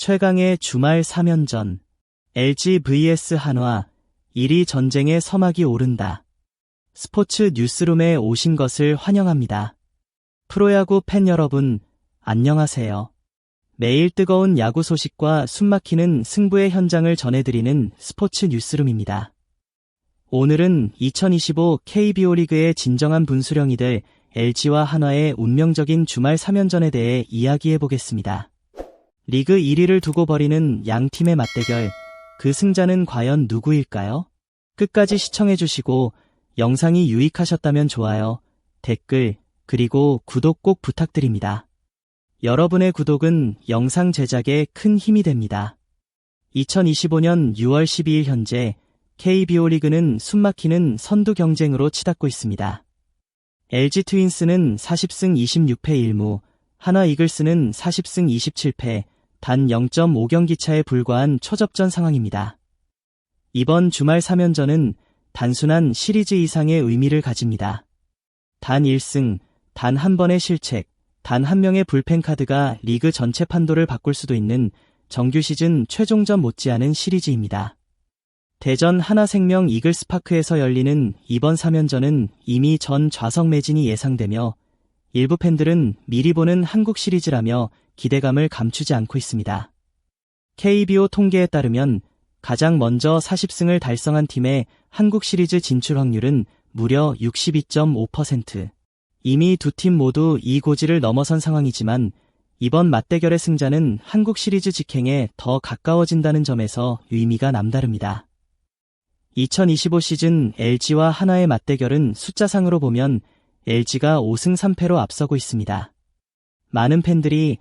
최강의 주말 3연전. LG vs 한화. 1위 전쟁의 서막이 오른다. 스포츠 뉴스룸에 오신 것을 환영합니다. 프로야구 팬 여러분, 안녕하세요. 매일 뜨거운 야구 소식과 숨막히는 승부의 현장을 전해드리는 스포츠 뉴스룸입니다. 오늘은 2025 KBO 리그의 진정한 분수령이 될 LG와 한화의 운명적인 주말 3연전에 대해 이야기해보겠습니다. 리그 1위를 두고 벌이는 양 팀의 맞대결, 그 승자는 과연 누구일까요? 끝까지 시청해주시고 영상이 유익하셨다면 좋아요, 댓글, 그리고 구독 꼭 부탁드립니다. 여러분의 구독은 영상 제작에 큰 힘이 됩니다. 2025년 6월 12일 현재 KBO 리그는 숨막히는 선두 경쟁으로 치닫고 있습니다. LG 트윈스는 40승 26패 1무, 한화 이글스는 40승 27패, 단 0.5경기 차에 불과한 초접전 상황입니다. 이번 주말 3연전은 단순한 시리즈 이상의 의미를 가집니다. 단 1승, 단 한 번의 실책, 단 한 명의 불펜 카드가 리그 전체 판도를 바꿀 수도 있는 정규 시즌 최종전 못지않은 시리즈입니다. 대전 하나생명 이글스파크에서 열리는 이번 3연전은 이미 전 좌석 매진이 예상되며 일부 팬들은 미리 보는 한국 시리즈라며 기대감을 감추지 않고 있습니다. KBO 통계에 따르면 가장 먼저 40승을 달성한 팀의 한국 시리즈 진출 확률은 무려 62.5%. 이미 두 팀 모두 이 고지를 넘어선 상황이지만 이번 맞대결의 승자는 한국 시리즈 직행에 더 가까워진다는 점에서 의미가 남다릅니다. 2025 시즌 LG와 한화의 맞대결은 숫자상으로 보면 LG가 5승 3패로 앞서고 있습니다. 많은 팬들이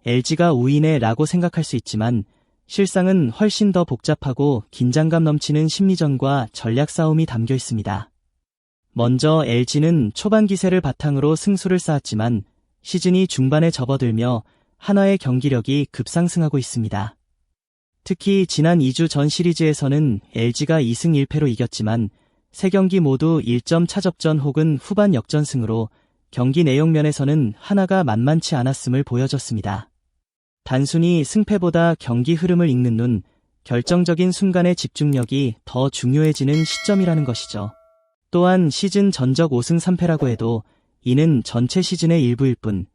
LG가 우위네 라고 생각할 수 있지만 실상은 훨씬 더 복잡하고 긴장감 넘치는 심리전과 전략 싸움이 담겨 있습니다. 먼저 LG는 초반 기세를 바탕으로 승수를 쌓았지만 시즌이 중반에 접어들며 한화의 경기력이 급상승하고 있습니다. 특히 지난 2주 전 시리즈에서는 LG가 2승 1패로 이겼지만 3경기 모두 1점 차접전 혹은 후반 역전승으로 경기 내용 면에서는 한화가 만만치 않았음을 보여줬습니다. 단순히 승패보다 경기 흐름을 읽는 눈, 결정적인 순간의 집중력이 더 중요해지는 시점이라는 것이죠. 또한 시즌 전적 5승 3패라고 해도 이는 전체 시즌의 일부일 뿐,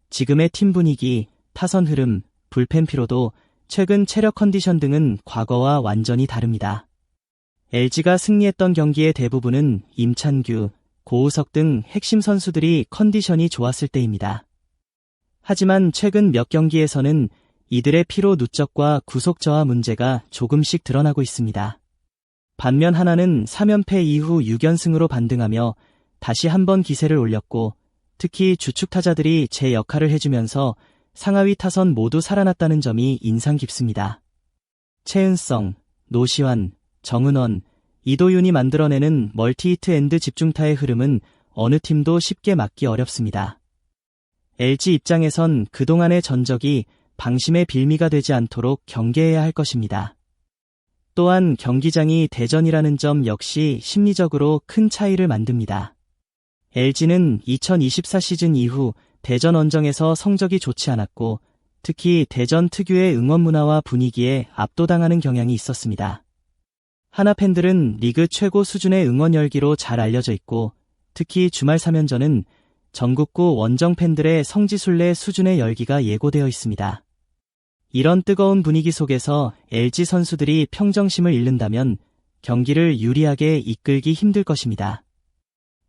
지금의 팀 분위기, 타선 흐름, 불펜 피로도, 최근 체력 컨디션 등은 과거와 완전히 다릅니다. LG가 승리했던 경기의 대부분은 임찬규, 고우석 등 핵심 선수들이 컨디션이 좋았을 때입니다. 하지만 최근 몇 경기에서는 이들의 피로 누적과 구속 저하 문제가 조금씩 드러나고 있습니다. 반면 한화는 3연패 이후 6연승으로 반등하며 다시 한번 기세를 올렸고 특히 주축 타자들이 제 역할을 해주면서 상하위 타선 모두 살아났다는 점이 인상 깊습니다. 최은성, 노시환, 정은원, 이도윤이 만들어내는 멀티히트 앤드 집중타의 흐름은 어느 팀도 쉽게 막기 어렵습니다. LG 입장에선 그동안의 전적이 방심의 빌미가 되지 않도록 경계해야 할 것입니다. 또한 경기장이 대전이라는 점 역시 심리적으로 큰 차이를 만듭니다. LG는 2024 시즌 이후 대전 원정에서 성적이 좋지 않았고 특히 대전 특유의 응원 문화와 분위기에 압도당하는 경향이 있었습니다. 한화 팬들은 리그 최고 수준의 응원 열기로 잘 알려져 있고 특히 주말 3연전은 전국구 원정 팬들의 성지순례 수준의 열기가 예고되어 있습니다. 이런 뜨거운 분위기 속에서 LG 선수들이 평정심을 잃는다면 경기를 유리하게 이끌기 힘들 것입니다.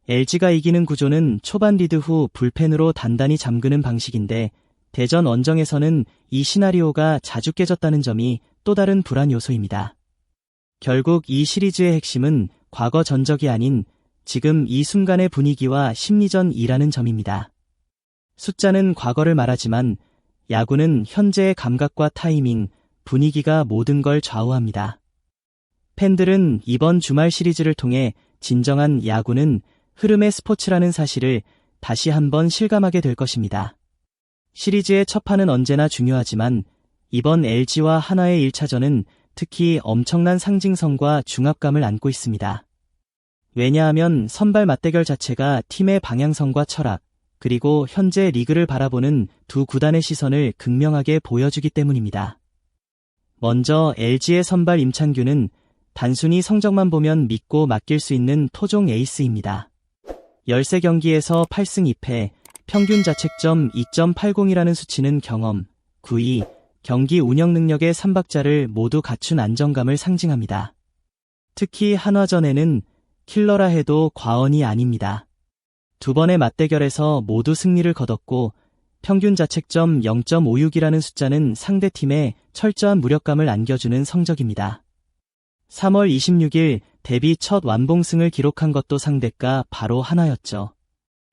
LG가 이기는 구조는 초반 리드 후 불펜으로 단단히 잠그는 방식인데 대전 원정에서는 이 시나리오가 자주 깨졌다는 점이 또 다른 불안 요소입니다. 결국 이 시리즈의 핵심은 과거 전적이 아닌 지금 이 순간의 분위기와 심리전이라는 점입니다. 숫자는 과거를 말하지만 야구는 현재의 감각과 타이밍, 분위기가 모든 걸 좌우합니다. 팬들은 이번 주말 시리즈를 통해 진정한 야구는 흐름의 스포츠라는 사실을 다시 한번 실감하게 될 것입니다. 시리즈의 첫 판은 언제나 중요하지만 이번 LG와 한화의 1차전은 특히 엄청난 상징성과 중압감을 안고 있습니다. 왜냐하면 선발 맞대결 자체가 팀의 방향성과 철학, 그리고 현재 리그를 바라보는 두 구단의 시선을 극명하게 보여주기 때문입니다. 먼저 LG의 선발 임창규는 단순히 성적만 보면 믿고 맡길 수 있는 토종 에이스입니다. 13경기에서 8승 2패, 평균 자책점 2.80이라는 수치는 경험, 구위, 경기 운영 능력의 3박자를 모두 갖춘 안정감을 상징합니다. 특히 한화전에는 킬러라 해도 과언이 아닙니다. 두 번의 맞대결에서 모두 승리를 거뒀고 평균 자책점 0.56이라는 숫자는 상대팀에 철저한 무력감을 안겨주는 성적입니다. 3월 26일 데뷔 첫 완봉승을 기록한 것도 상대가 바로 한화였죠.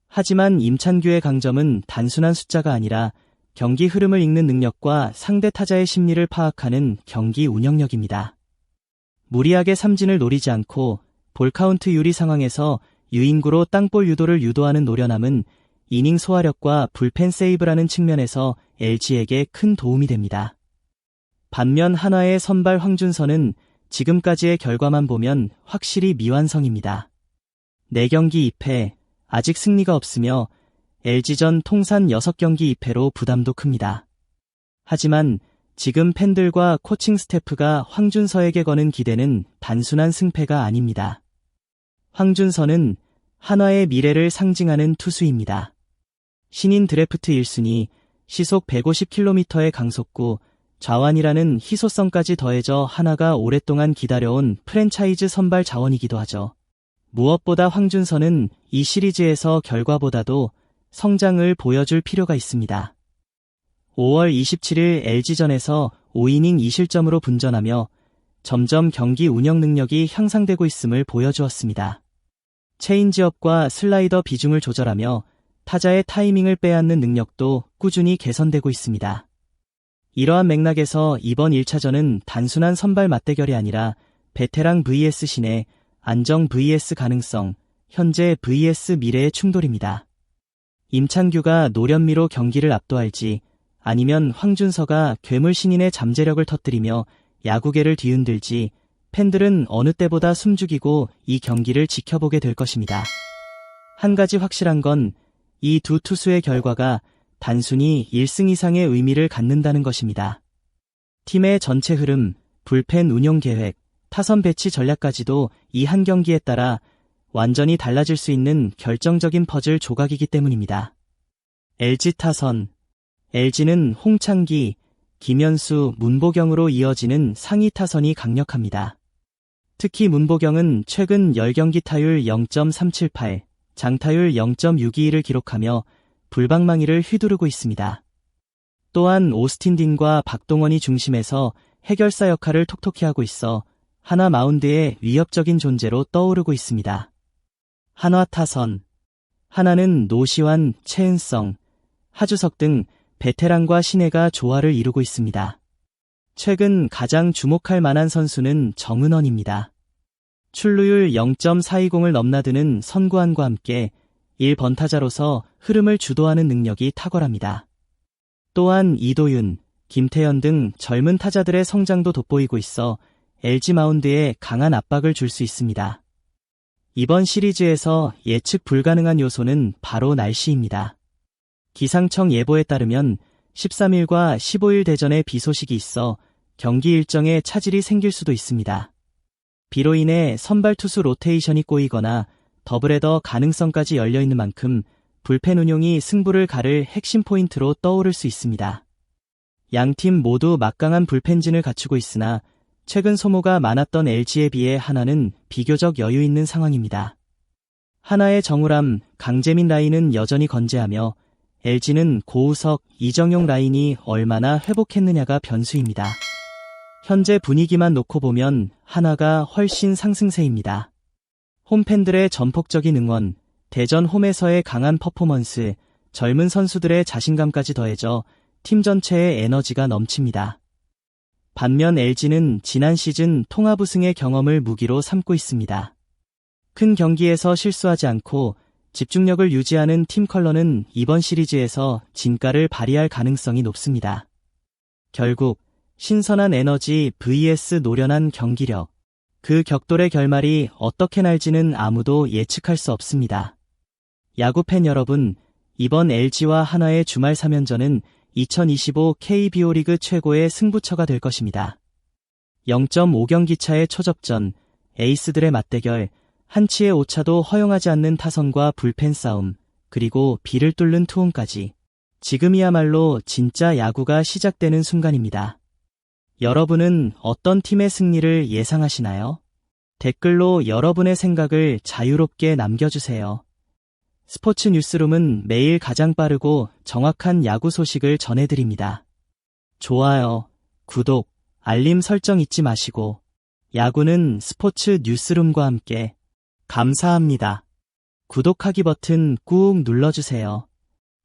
하지만 임찬규의 강점은 단순한 숫자가 아니라 경기 흐름을 읽는 능력과 상대 타자의 심리를 파악하는 경기 운영력입니다. 무리하게 삼진을 노리지 않고 볼카운트 유리 상황에서 유인구로 땅볼 유도를 유도하는 노련함은 이닝 소화력과 불펜 세이브라는 측면에서 LG에게 큰 도움이 됩니다. 반면 한화의 선발 황준서는 지금까지의 결과만 보면 확실히 미완성입니다. 4경기 2패, 아직 승리가 없으며 LG전 통산 6경기 2패로 부담도 큽니다. 하지만 지금 팬들과 코칭 스태프가 황준서에게 거는 기대는 단순한 승패가 아닙니다. 황준서는 한화의 미래를 상징하는 투수입니다. 신인 드래프트 1순위, 시속 150km의 강속구, 좌완이라는 희소성까지 더해져 한화가 오랫동안 기다려온 프랜차이즈 선발 자원이기도 하죠. 무엇보다 황준서는 이 시리즈에서 결과보다도 성장을 보여줄 필요가 있습니다. 5월 27일 LG전에서 5이닝 2실점으로 분전하며 점점 경기 운영 능력이 향상되고 있음을 보여주었습니다. 체인지업과 슬라이더 비중을 조절하며 타자의 타이밍을 빼앗는 능력도 꾸준히 개선되고 있습니다. 이러한 맥락에서 이번 1차전은 단순한 선발 맞대결이 아니라 베테랑 vs 신의 안정 vs 가능성, 현재 vs 미래의 충돌입니다. 임창규가 노련미로 경기를 압도할지 아니면 황준서가 괴물 신인의 잠재력을 터뜨리며 야구계를 뒤흔들지 팬들은 어느 때보다 숨죽이고 이 경기를 지켜보게 될 것입니다. 한 가지 확실한 건 이 두 투수의 결과가 단순히 1승 이상의 의미를 갖는다는 것입니다. 팀의 전체 흐름, 불펜 운용 계획, 타선 배치 전략까지도 이 한 경기에 따라 완전히 달라질 수 있는 결정적인 퍼즐 조각이기 때문입니다. LG 타선, LG는 홍창기, 김현수, 문보경으로 이어지는 상위 타선이 강력합니다. 특히 문보경은 최근 10경기 타율 0.378, 장타율 0.621을 기록하며 불방망이를 휘두르고 있습니다. 또한 오스틴 딘과 박동원이 중심에서 해결사 역할을 톡톡히 하고 있어 한화 마운드의 위협적인 존재로 떠오르고 있습니다. 한화 타선, 한화는 노시환, 최은성, 하주석 등 베테랑과 신예가 조화를 이루고 있습니다. 최근 가장 주목할 만한 선수는 정은원입니다. 출루율 0.420을 넘나드는 선구안과 함께 1번 타자로서 흐름을 주도하는 능력이 탁월합니다. 또한 이도윤, 김태현 등 젊은 타자들의 성장도 돋보이고 있어 LG 마운드에 강한 압박을 줄 수 있습니다. 이번 시리즈에서 예측 불가능한 요소는 바로 날씨입니다. 기상청 예보에 따르면 13일과 15일 대전에 비 소식이 있어 경기 일정에 차질이 생길 수도 있습니다. 비로 인해 선발 투수 로테이션이 꼬이거나 더블헤더 가능성까지 열려있는 만큼 불펜 운용이 승부를 가를 핵심 포인트로 떠오를 수 있습니다. 양팀 모두 막강한 불펜진을 갖추고 있으나 최근 소모가 많았던 LG에 비해 한화는 비교적 여유 있는 상황입니다. 한화의 정우람, 강재민 라인은 여전히 건재하며 LG는 고우석, 이정용 라인이 얼마나 회복했느냐가 변수입니다. 현재 분위기만 놓고 보면 한화가 훨씬 상승세입니다. 홈팬들의 전폭적인 응원, 대전 홈에서의 강한 퍼포먼스, 젊은 선수들의 자신감까지 더해져 팀 전체의 에너지가 넘칩니다. 반면 LG는 지난 시즌 통합 우승의 경험을 무기로 삼고 있습니다. 큰 경기에서 실수하지 않고 집중력을 유지하는 팀 컬러는 이번 시리즈에서 진가를 발휘할 가능성이 높습니다. 결국 신선한 에너지 vs 노련한 경기력, 그 격돌의 결말이 어떻게 날지는 아무도 예측할 수 없습니다. 야구팬 여러분, 이번 LG와 한화의 주말 3연전은 2025 KBO 리그 최고의 승부처가 될 것입니다. 0.5경기 차의 초접전, 에이스들의 맞대결, 한치의 오차도 허용하지 않는 타선과 불펜 싸움, 그리고 비를 뚫는 투혼까지. 지금이야말로 진짜 야구가 시작되는 순간입니다. 여러분은 어떤 팀의 승리를 예상하시나요? 댓글로 여러분의 생각을 자유롭게 남겨주세요. 스포츠 뉴스룸은 매일 가장 빠르고 정확한 야구 소식을 전해드립니다. 좋아요, 구독, 알림 설정 잊지 마시고 야구는 스포츠 뉴스룸과 함께. 감사합니다. 구독하기 버튼 꾹 눌러주세요.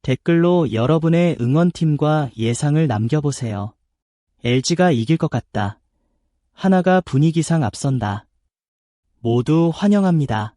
댓글로 여러분의 응원팀과 예상을 남겨보세요. LG가 이길 것 같다. 하나가 분위기상 앞선다. 모두 환영합니다.